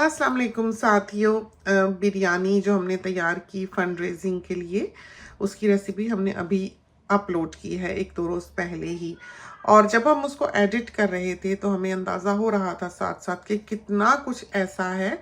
अस्सलाम वालेकुम साथियों। बिरयानी जो हमने तैयार की फंड रेजिंग के लिए, उसकी रेसिपी हमने अभी अपलोड की है 1-2 रोज़ पहले ही। और जब हम उसको एडिट कर रहे थे तो हमें अंदाज़ा हो रहा था साथ साथ कि कितना कुछ ऐसा है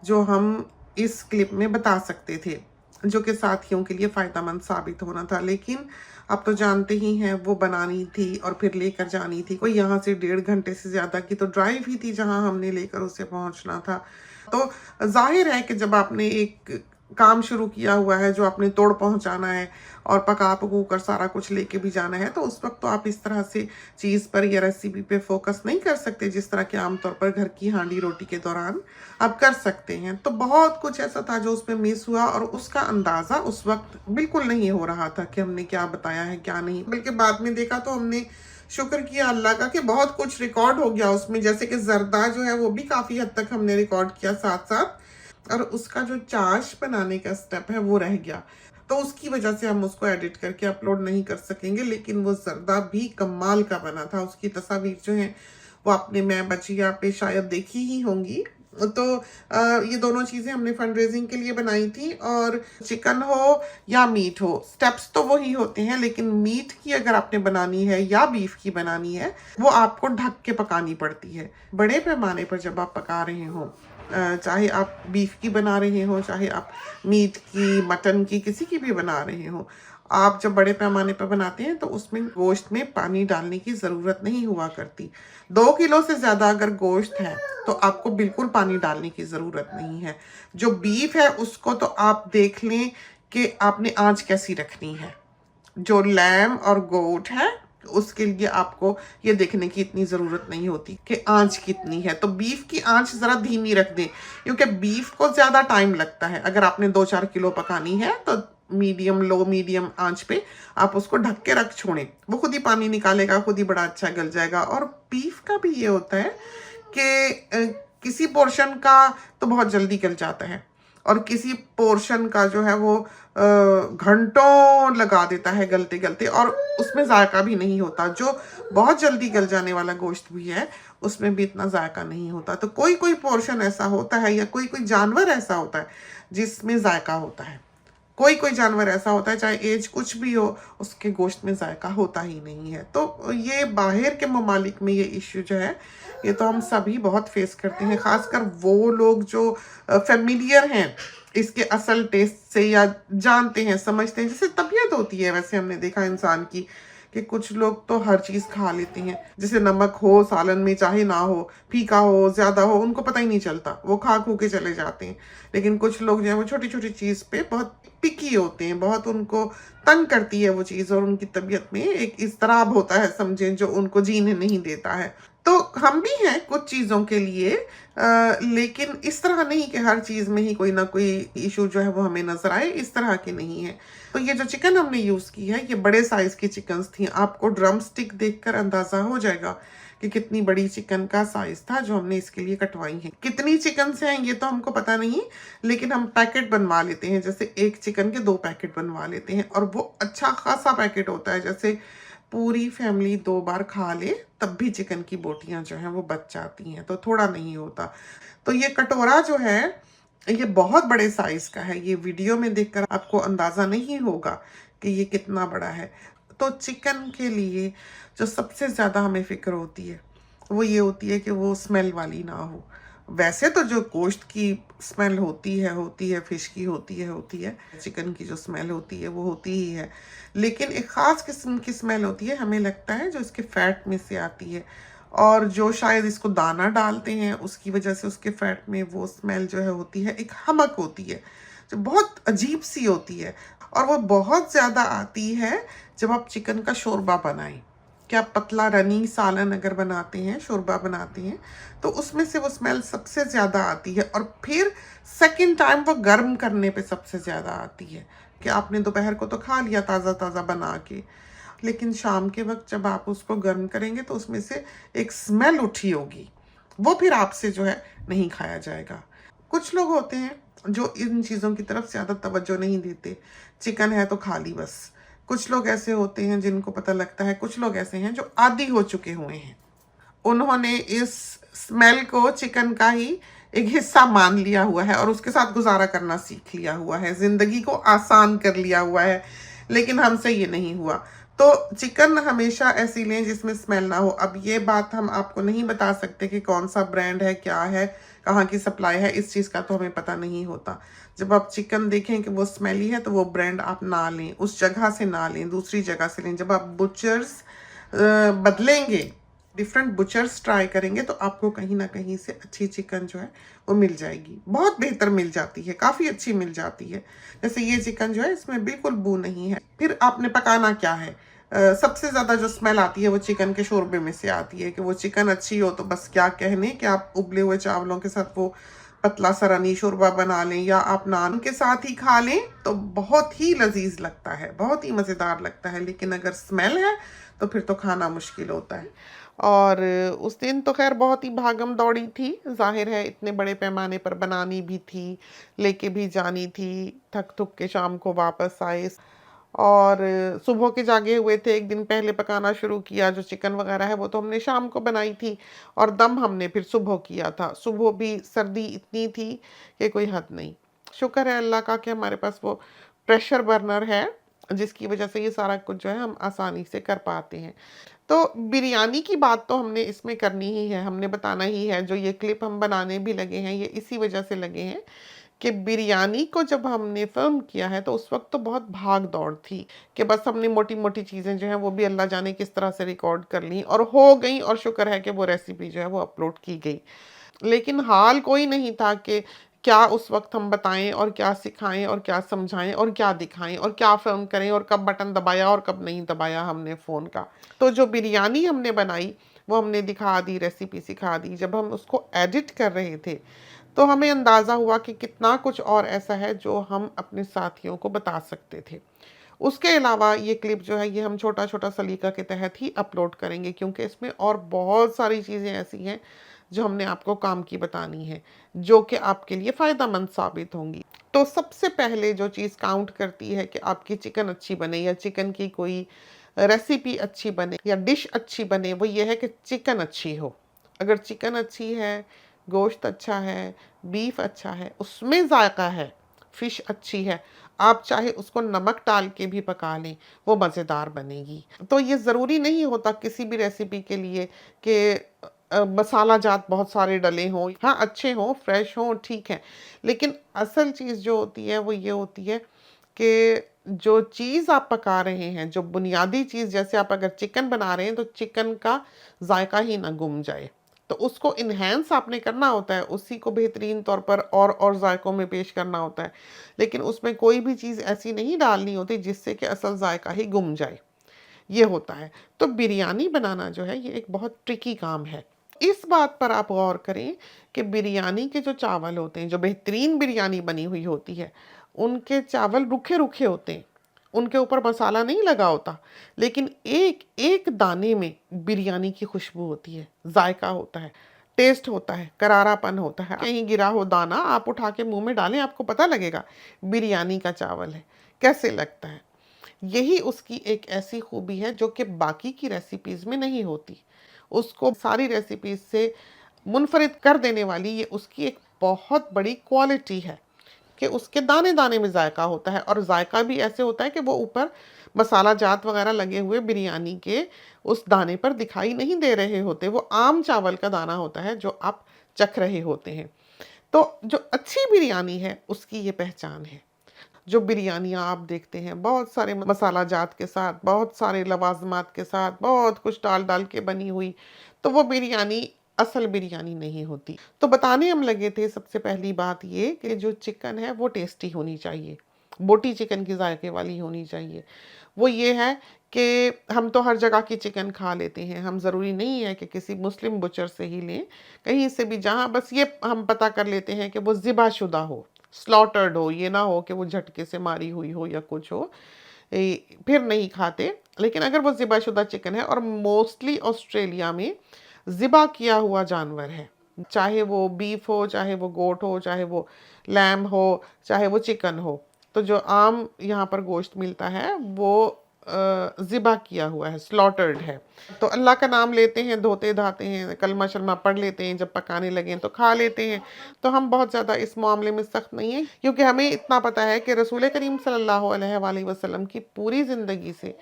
जो हम इस क्लिप में बता सकते थे, जो कि साथियों के लिए फ़ायदेमंद साबित होना था। लेकिन आप तो जानते ही हैं, वो बनानी थी और फिर लेकर जानी थी। कोई यहाँ से 1.5 घंटे से ज़्यादा की तो ड्राइव ही थी जहाँ हमने लेकर उसे पहुँचना था। तो ज़ाहिर है कि जब आपने एक काम शुरू किया हुआ है जो आपने तोड़ पहुँचाना है और पका पकू कर सारा कुछ लेके भी जाना है, तो उस वक़्त तो आप इस तरह से चीज़ पर या रेसिपी पे फ़ोकस नहीं कर सकते जिस तरह के आम तौर पर घर की हांडी-रोटी के दौरान आप कर सकते हैं। तो बहुत कुछ ऐसा था जो उसमें मिस हुआ और उसका अंदाज़ा उस वक़्त बिल्कुल नहीं हो रहा था कि हमने क्या बताया है, क्या नहीं। बल्कि बाद में देखा तो हमने शुक्र किया अल्लाह का कि बहुत कुछ रिकॉर्ड हो गया उसमें, जैसे कि ज़र्दा जो है वो भी काफ़ी हद तक हमने रिकॉर्ड किया साथ-साथ, और उसका जो चाश बनाने का स्टेप है वो रह गया। तो उसकी वजह से हम उसको एडिट करके अपलोड नहीं कर सकेंगे, लेकिन वो ज़र्दा भी कमाल का बना था। उसकी तस्वीर जो है वो आपने मैं बचिया पे शायद देखी ही होंगी। तो ये दोनों चीज़ें हमने फंड रेजिंग के लिए बनाई थी। और चिकन हो या मीट हो, स्टेप्स तो वही होते हैं, लेकिन मीट की अगर आपने बनानी है या बीफ की बनानी है, वो आपको ढक के पकानी पड़ती है। बड़े पैमाने पर जब आप पका रहे हो, चाहे आप बीफ की बना रहे हो, चाहे आप मीट की, मटन की, किसी की भी बना रहे हो, आप जब बड़े पैमाने पर बनाते हैं तो उसमें गोश्त में पानी डालने की ज़रूरत नहीं हुआ करती। 2 किलो से ज़्यादा अगर गोश्त है तो आपको बिल्कुल पानी डालने की ज़रूरत नहीं है। जो बीफ है उसको तो आप देख लें कि आपने आँच कैसी रखनी है। जो लैम और गोट है उसके लिए आपको ये देखने की इतनी ज़रूरत नहीं होती कि आँच कितनी है। तो बीफ की आँच ज़रा धीमी रख दें, क्योंकि बीफ को ज़्यादा टाइम लगता है। अगर आपने 2-4 किलो पकानी है तो लो मीडियम आँच पे आप उसको ढक के रख छोड़ें। वो खुद ही पानी निकालेगा, खुद ही बड़ा अच्छा गल जाएगा। और बीफ का भी ये होता है कि किसी पोर्शन का तो बहुत जल्दी गल जाता है और किसी पोर्शन का जो है वो घंटों लगा देता है गलते गलते, और उसमें जायका भी नहीं होता। जो बहुत जल्दी गल जाने वाला गोश्त भी है उसमें भी इतना जायका नहीं होता। तो कोई कोई पोर्शन ऐसा होता है या कोई कोई जानवर ऐसा होता है जिसमें जायका होता है। कोई कोई जानवर ऐसा होता है, चाहे एज कुछ भी हो, उसके गोश्त में जायका होता ही नहीं है। तो ये बाहर के ममालिक में ये इश्यू जो है, ये तो हम सभी बहुत फेस करते हैं, खासकर वो लोग जो फेमिलियर हैं इसके असल टेस्ट से, या जानते हैं, समझते हैं। जैसे तबीयत होती है, वैसे हमने देखा इंसान की कि कुछ लोग तो हर चीज़ खा लेते हैं। जैसे नमक हो सालन में चाहे ना हो, फीका हो, ज़्यादा हो, उनको पता ही नहीं चलता, वो खा खू के चले जाते हैं। लेकिन कुछ लोग जो है वो छोटी छोटी चीज़ पे बहुत पिकी होते हैं, बहुत उनको तंग करती है वो चीज़, और उनकी तबीयत में एक इज़्तिराब होता है, समझें, जो उनको जीने नहीं देता है। तो हम भी हैं कुछ चीज़ों के लिए, लेकिन इस तरह नहीं कि हर चीज़ में ही कोई ना कोई इशू जो है वो हमें नज़र आए, इस तरह की नहीं है। तो ये जो चिकन हमने यूज़ की है, ये बड़े साइज़ की चिकन्स थी। आपको ड्रम स्टिक देखकर अंदाज़ा हो जाएगा कि कितनी बड़ी चिकन का साइज़ था जो हमने इसके लिए कटवाई है। कितनी चिकन्स हैं ये तो हमको पता नहीं, लेकिन हम पैकेट बनवा लेते हैं। जैसे एक चिकन के 2 पैकेट बनवा लेते हैं, और वो अच्छा खासा पैकेट होता है। जैसे पूरी फैमिली 2 बार खा ले तब भी चिकन की बोटियां जो हैं वो बच जाती हैं, तो थोड़ा नहीं होता। तो ये कटोरा जो है ये बहुत बड़े साइज का है। ये वीडियो में देखकर आपको अंदाज़ा नहीं होगा कि ये कितना बड़ा है। तो चिकन के लिए जो सबसे ज़्यादा हमें फ़िक्र होती है वो ये होती है कि वो स्मेल वाली ना हो। वैसे तो जो गोश्त की स्मेल होती है, फ़िश की होती है, चिकन की जो स्मेल होती है वो होती ही है। लेकिन एक ख़ास किस्म की स्मेल होती है, हमें लगता है, जो इसके फ़ैट में से आती है। और जो शायद इसको दाना डालते हैं उसकी वजह से उसके फ़ैट में वो स्मेल जो है होती है, एक हमक होती है जो बहुत अजीब सी होती है। और वो बहुत ज़्यादा आती है जब आप चिकन का शोरबा बनाएं। क्या पतला रनी सालन अगर बनाते हैं, शोरबा बनाते हैं, तो उसमें से वो स्मेल सबसे ज़्यादा आती है। और फिर सेकंड टाइम वो गर्म करने पे सबसे ज़्यादा आती है कि आपने दोपहर को तो खा लिया ताज़ा ताज़ा बना के, लेकिन शाम के वक्त जब आप उसको गर्म करेंगे तो उसमें से एक स्मेल उठी होगी, वो फिर आपसे जो है नहीं खाया जाएगा। कुछ लोग होते हैं जो इन चीज़ों की तरफ ज़्यादा तवज्जो नहीं देते, चिकन है तो खा ली बस। कुछ लोग ऐसे होते हैं जिनको पता लगता है, कुछ लोग ऐसे हैं जो आदी हो चुके हुए हैं। उन्होंने इस स्मेल को चिकन का ही एक हिस्सा मान लिया हुआ है और उसके साथ गुजारा करना सीख लिया हुआ है, ज़िंदगी को आसान कर लिया हुआ है। लेकिन हमसे ये नहीं हुआ। तो चिकन हमेशा ऐसी लें जिसमें स्मेल ना हो। अब ये बात हम आपको नहीं बता सकते कि कौन सा ब्रांड है, क्या है, कहाँ की सप्लाई है, इस चीज़ का तो हमें पता नहीं होता। जब आप चिकन देखें कि वो स्मेली है तो वो ब्रांड आप ना लें, उस जगह से ना लें, दूसरी जगह से लें। जब आप बुचर्स बदलेंगे, डिफरेंट बुचर्स ट्राई करेंगे, तो आपको कहीं ना कहीं से अच्छी चिकन जो है वो मिल जाएगी। बहुत बेहतर मिल जाती है, काफ़ी अच्छी मिल जाती है। जैसे ये चिकन जो है इसमें बिल्कुल बू नहीं है। फिर आपने पकाना क्या है, सबसे ज़्यादा जो स्मेल आती है वो चिकन के शोरबे में से आती है। कि वो चिकन अच्छी हो तो बस क्या कहने, कि आप उबले हुए चावलों के साथ वो पतला सा रनी शोरबा बना लें या आप नान के साथ ही खा लें तो बहुत ही लजीज लगता है, बहुत ही मज़ेदार लगता है। लेकिन अगर स्मेल है तो फिर तो खाना मुश्किल होता है। और उस दिन तो खैर बहुत ही भागम दौड़ी थी, जाहिर है इतने बड़े पैमाने पर बनानी भी थी, लेके भी जानी थी, थक थक के शाम को वापस आए। और सुबह के जागे हुए थे, एक दिन पहले पकाना शुरू किया। जो चिकन वगैरह है वो तो हमने शाम को बनाई थी और दम हमने फिर सुबह किया था। सुबह भी सर्दी इतनी थी कि कोई हद नहीं। शुक्र है अल्लाह का कि हमारे पास वो प्रेशर बर्नर है, जिसकी वजह से ये सारा कुछ जो है हम आसानी से कर पाते हैं। तो बिरयानी की बात तो हमने इसमें करनी ही है, हमने बताना ही है। जो ये क्लिप हम बनाने भी लगे हैं ये इसी वजह से लगे हैं कि बिरयानी को जब हमने फिल्म किया है तो उस वक्त तो बहुत भाग दौड़ थी कि बस हमने मोटी मोटी चीज़ें जो हैं वो भी अल्लाह जाने किस तरह से रिकॉर्ड कर ली और हो गई, और शुक्र है कि वो रेसिपी जो है वो अपलोड की गई। लेकिन हाल कोई नहीं था कि क्या उस वक्त हम बताएं और क्या सिखाएं और क्या समझाएं और क्या दिखाएं और क्या फिल्म करें और कब बटन दबाया और कब नहीं दबाया हमने फ़ोन का। तो जो बिरयानी हमने बनाई वो हमने दिखा दी, रेसिपी सिखा दी। जब हम उसको एडिट कर रहे थे तो हमें अंदाज़ा हुआ कि कितना कुछ और ऐसा है जो हम अपने साथियों को बता सकते थे। उसके अलावा ये क्लिप जो है ये हम छोटा छोटा सलीका के तहत ही अपलोड करेंगे, क्योंकि इसमें और बहुत सारी चीज़ें ऐसी हैं जो हमने आपको काम की बतानी है, जो कि आपके लिए फ़ायदेमंद साबित होंगी। तो सबसे पहले जो चीज़ काउंट करती है कि आपकी चिकन अच्छी बने या चिकन की कोई रेसिपी अच्छी बने या डिश अच्छी बने, वो ये है कि चिकन अच्छी हो। अगर चिकन अच्छी है, गोश्त अच्छा है, बीफ अच्छा है, उसमें जायका है, फ़िश अच्छी है, आप चाहे उसको नमक डाल के भी पका लें, वो मज़ेदार बनेगी। तो ये ज़रूरी नहीं होता किसी भी रेसिपी के लिए कि मसाला जात बहुत सारे डले हों। हाँ, अच्छे हों, फ्रेश हों, ठीक है। लेकिन असल चीज़ जो होती है वो ये होती है कि जो चीज़ आप पका रहे हैं, जो बुनियादी चीज़, जैसे आप अगर चिकन बना रहे हैं तो चिकन का जायका ही ना गुम जाए। तो उसको इन्हेंस आपने करना होता है, उसी को बेहतरीन तौर पर और जायकों में पेश करना होता है। लेकिन उसमें कोई भी चीज़ ऐसी नहीं डालनी होती जिससे कि असल जायका ही गुम जाए, ये होता है। तो बिरयानी बनाना जो है ये एक बहुत ट्रिकी काम है। इस बात पर आप गौर करें कि बिरयानी के जो चावल होते हैं, जो बेहतरीन बिरयानी बनी हुई होती है, उनके चावल रूखे रूखे होते हैं, उनके ऊपर मसाला नहीं लगा होता, लेकिन एक एक दाने में बिरयानी की खुशबू होती है, जायका होता है, टेस्ट होता है, करारापन होता है। कहीं गिरा हो दाना आप उठा के मुंह में डालें, आपको पता लगेगा बिरयानी का चावल है, कैसे लगता है। यही उसकी एक ऐसी खूबी है जो कि बाकी की रेसिपीज़ में नहीं होती। उसको सारी रेसिपीज़ से मुनफरिद कर देने वाली ये उसकी एक बहुत बड़ी क्वालिटी है कि उसके दाने दाने में जायका होता है, और जायका भी ऐसे होता है कि वो ऊपर मसाला जात वगैरह लगे हुए बिरयानी के उस दाने पर दिखाई नहीं दे रहे होते। वो आम चावल का दाना होता है जो आप चख रहे होते हैं। तो जो अच्छी बिरयानी है उसकी ये पहचान है। जो बिरयानियाँ आप देखते हैं बहुत सारे मसाला जात के साथ, बहुत सारे लवाजमात के साथ, बहुत कुछ डाल डाल के बनी हुई, तो वो बिरयानी असल बिरयानी नहीं होती। तो बताने हम लगे थे सबसे पहली बात ये कि जो चिकन है वो टेस्टी होनी चाहिए, बोटी चिकन की जायके वाली होनी चाहिए। वो ये है कि हम तो हर जगह की चिकन खा लेते हैं, हम ज़रूरी नहीं है कि किसी मुस्लिम बुचर से ही लें, कहीं से भी, जहाँ बस ये हम पता कर लेते हैं कि वो ज़िबाशुदा हो, स्लॉटर्ड हो, ये ना हो कि वो झटके से मारी हुई हो या कुछ हो, फिर नहीं खाते। लेकिन अगर वो ज़िबाशुदा चिकन है, और मोस्टली ऑस्ट्रेलिया में ज़िबा किया हुआ जानवर है, चाहे वो बीफ हो, चाहे वो गोट हो, चाहे वो लैम हो, चाहे वो चिकन हो, तो जो आम यहाँ पर गोश्त मिलता है वो ज़िबा किया हुआ है, स्लॉटर्ड है। तो अल्लाह का नाम लेते हैं, धोते धाते हैं, कलमा शलमा पढ़ लेते हैं, जब पकाने लगें तो खा लेते हैं। तो हम बहुत ज़्यादा इस मामले में सख्त नहीं हैं, क्योंकि हमें इतना पता है कि रसूल करीम सल्लल्लाहु अलैहि वसल्लम की पूरी ज़िंदगी से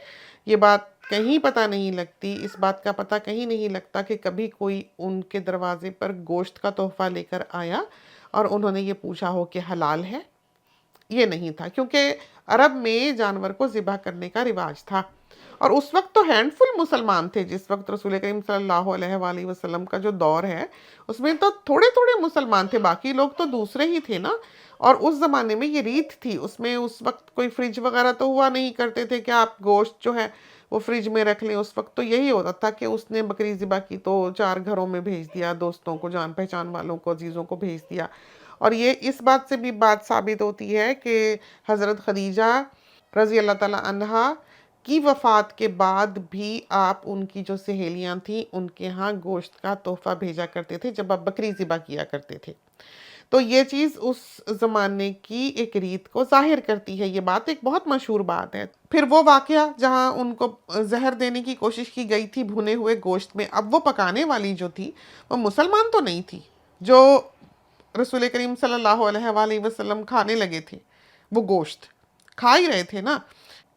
ये बात कहीं पता नहीं लगती, इस बात का पता कहीं नहीं लगता कि कभी कोई उनके दरवाजे पर गोश्त का तोहफ़ा लेकर आया और उन्होंने ये पूछा हो कि हलाल है। ये नहीं था, क्योंकि अरब में जानवर को ज़िबा करने का रिवाज था। और उस वक्त तो हैंडफुल मुसलमान थे, जिस वक्त रसूल करीम सल्लल्लाहु अलैहि वसल्लम का जो दौर है उसमें तो थोड़े थोड़े मुसलमान थे, बाकी लोग तो दूसरे ही थे ना। और उस ज़माने में ये रीत थी, उसमें उस वक्त कोई फ्रिज वगैरह तो हुआ नहीं करते थे कि आप गोश्त जो है वो फ्रिज में रख लें। उस वक्त तो यही होता था कि उसने बकरी ज़िबा की तो 4 घरों में भेज दिया, दोस्तों को, जान पहचान वालों को, अजीज़ों को भेज दिया। और ये इस बात से भी बात साबित होती है कि हज़रत खदीजा रज़ी अल्लाह ताला अन्हा की वफ़ात के बाद भी आप उनकी जो सहेलियां थीं उनके यहाँ गोश्त का तोहफ़ा भेजा करते थे जब आप बकरी ज़िबा किया करते थे। तो ये चीज़ उस ज़माने की एक रीत को ज़ाहिर करती है। ये बात एक बहुत मशहूर बात है। फिर वो वाक़या जहाँ उनको ज़हर देने की कोशिश की गई थी भुने हुए गोश्त में, अब वो पकाने वाली जो थी वो मुसलमान तो नहीं थी, जो रसूल करीम सल्लल्लाहु अलैहि वसल्लम खाने लगे थे, वो गोश्त खा ही रहे थे ना।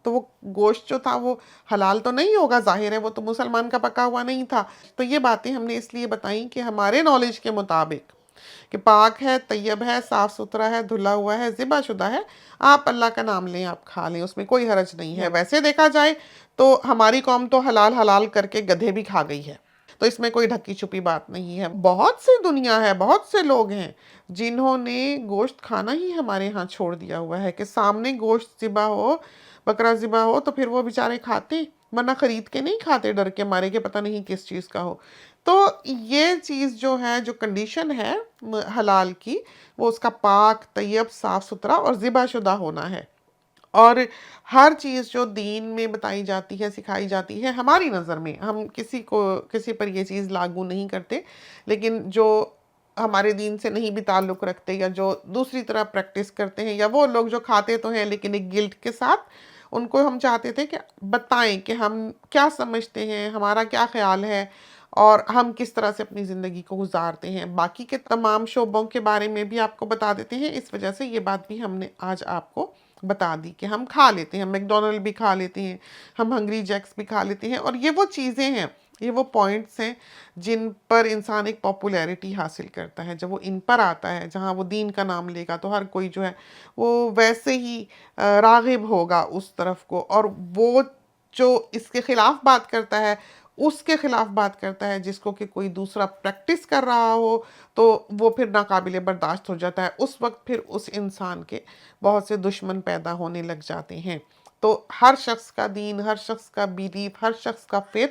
तो वो गोश्त जो था वो हलाल तो नहीं होगा, जाहिर है वो तो मुसलमान का पका हुआ नहीं था। तो ये बातें हमने इसलिए बताई कि हमारे नॉलेज के मुताबिक कि पाक है, तैयब है, साफ़ सुथरा है, धुला हुआ है, ज़िबा शुदा है, आप अल्लाह का नाम लें, आप खा लें, उसमें कोई हरज नहीं है। वैसे देखा जाए तो हमारी कौम तो हलाल हलाल करके गधे भी खा गई है, तो इसमें कोई ढकी छुपी बात नहीं है। बहुत सी दुनिया है, बहुत से लोग हैं जिन्होंने गोश्त खाना ही हमारे यहाँ छोड़ दिया हुआ है कि सामने गोश्त ज़िबा हो, बकरा ज़िबा हो तो फिर वो बेचारे खाते, वरना ख़रीद के नहीं खाते डर के मारे कि पता नहीं किस चीज़ का हो। तो ये चीज़ जो है, जो कंडीशन है हलाल की, वो उसका पाक, तैयब, साफ़ सुथरा और ज़िबाशुदा होना है। और हर चीज़ जो दीन में बताई जाती है, सिखाई जाती है, हमारी नज़र में, हम किसी पर ये चीज़ लागू नहीं करते, लेकिन जो हमारे दीन से नहीं भी ताल्लुक़ रखते या जो दूसरी तरह प्रैक्टिस करते हैं, या वो लोग जो खाते तो हैं लेकिन एक गिल्ट के साथ, उनको हम चाहते थे कि बताएं कि हम क्या समझते हैं, हमारा क्या ख़्याल है और हम किस तरह से अपनी ज़िंदगी को गुजारते हैं। बाकी के तमाम शोबों के बारे में भी आपको बता देते हैं। इस वजह से ये बात भी हमने आज आपको बता दी कि हम खा लेते हैं, मैकडॉनल्ड भी खा लेते हैं, हम हंग्री जैक्स भी खा लेते हैं। और ये वो चीज़ें हैं, ये वो पॉइंट्स हैं जिन पर इंसान एक पॉपुलैरिटी हासिल करता है। जब वो इन पर आता है, जहाँ वो दीन का नाम लेगा, तो हर कोई जो है वो वैसे ही राग़िब होगा उस तरफ को, और वो जो इसके ख़िलाफ़ बात करता है उसके ख़िलाफ़ बात करता है जिसको कि कोई दूसरा प्रैक्टिस कर रहा हो, तो वो फिर नाकाबिले बर्दाश्त हो जाता है। उस वक्त फिर उस इंसान के बहुत से दुश्मन पैदा होने लग जाते हैं। तो हर शख्स का दीन, हर शख्स का बिलीफ, हर शख्स का फेथ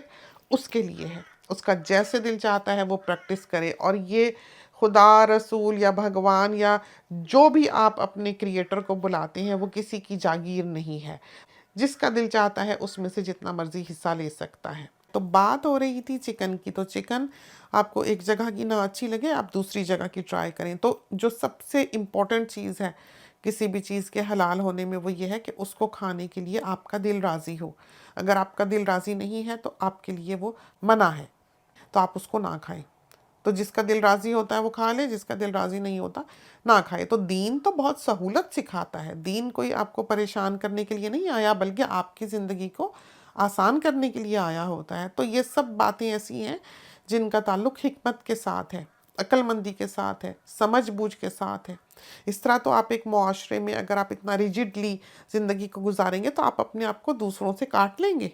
उसके लिए है, उसका जैसे दिल चाहता है वो प्रैक्टिस करे। और ये खुदा, रसूल या भगवान या जो भी आप अपने क्रिएटर को बुलाते हैं, वो किसी की जागीर नहीं है। जिसका दिल चाहता है उसमें से जितना मर्जी हिस्सा ले सकता है। तो बात हो रही थी चिकन की, तो चिकन आपको एक जगह की ना अच्छी लगे, आप दूसरी जगह की ट्राई करें। तो जो सबसे इम्पोर्टेंट चीज़ है किसी भी चीज़ के हलाल होने में, वो ये है कि उसको खाने के लिए आपका दिल राज़ी हो। अगर आपका दिल राज़ी नहीं है तो आपके लिए वो मना है, तो आप उसको ना खाएं। तो जिसका दिल राज़ी होता है वो खा ले, जिसका दिल राज़ी नहीं होता ना खाए। तो दीन तो बहुत सहूलत सिखाता है। दीन कोई आपको परेशान करने के लिए नहीं आया, बल्कि आपकी ज़िंदगी को आसान करने के लिए आया होता है। तो ये सब बातें ऐसी हैं जिनका ताल्लुक़ हिकमत के साथ है, अक्लमंदी के साथ है, समझ बूझ के साथ है। इस तरह तो आप एक मुआशरे में अगर आप इतना रिजिडली ज़िंदगी को गुजारेंगे तो आप अपने आप को दूसरों से काट लेंगे।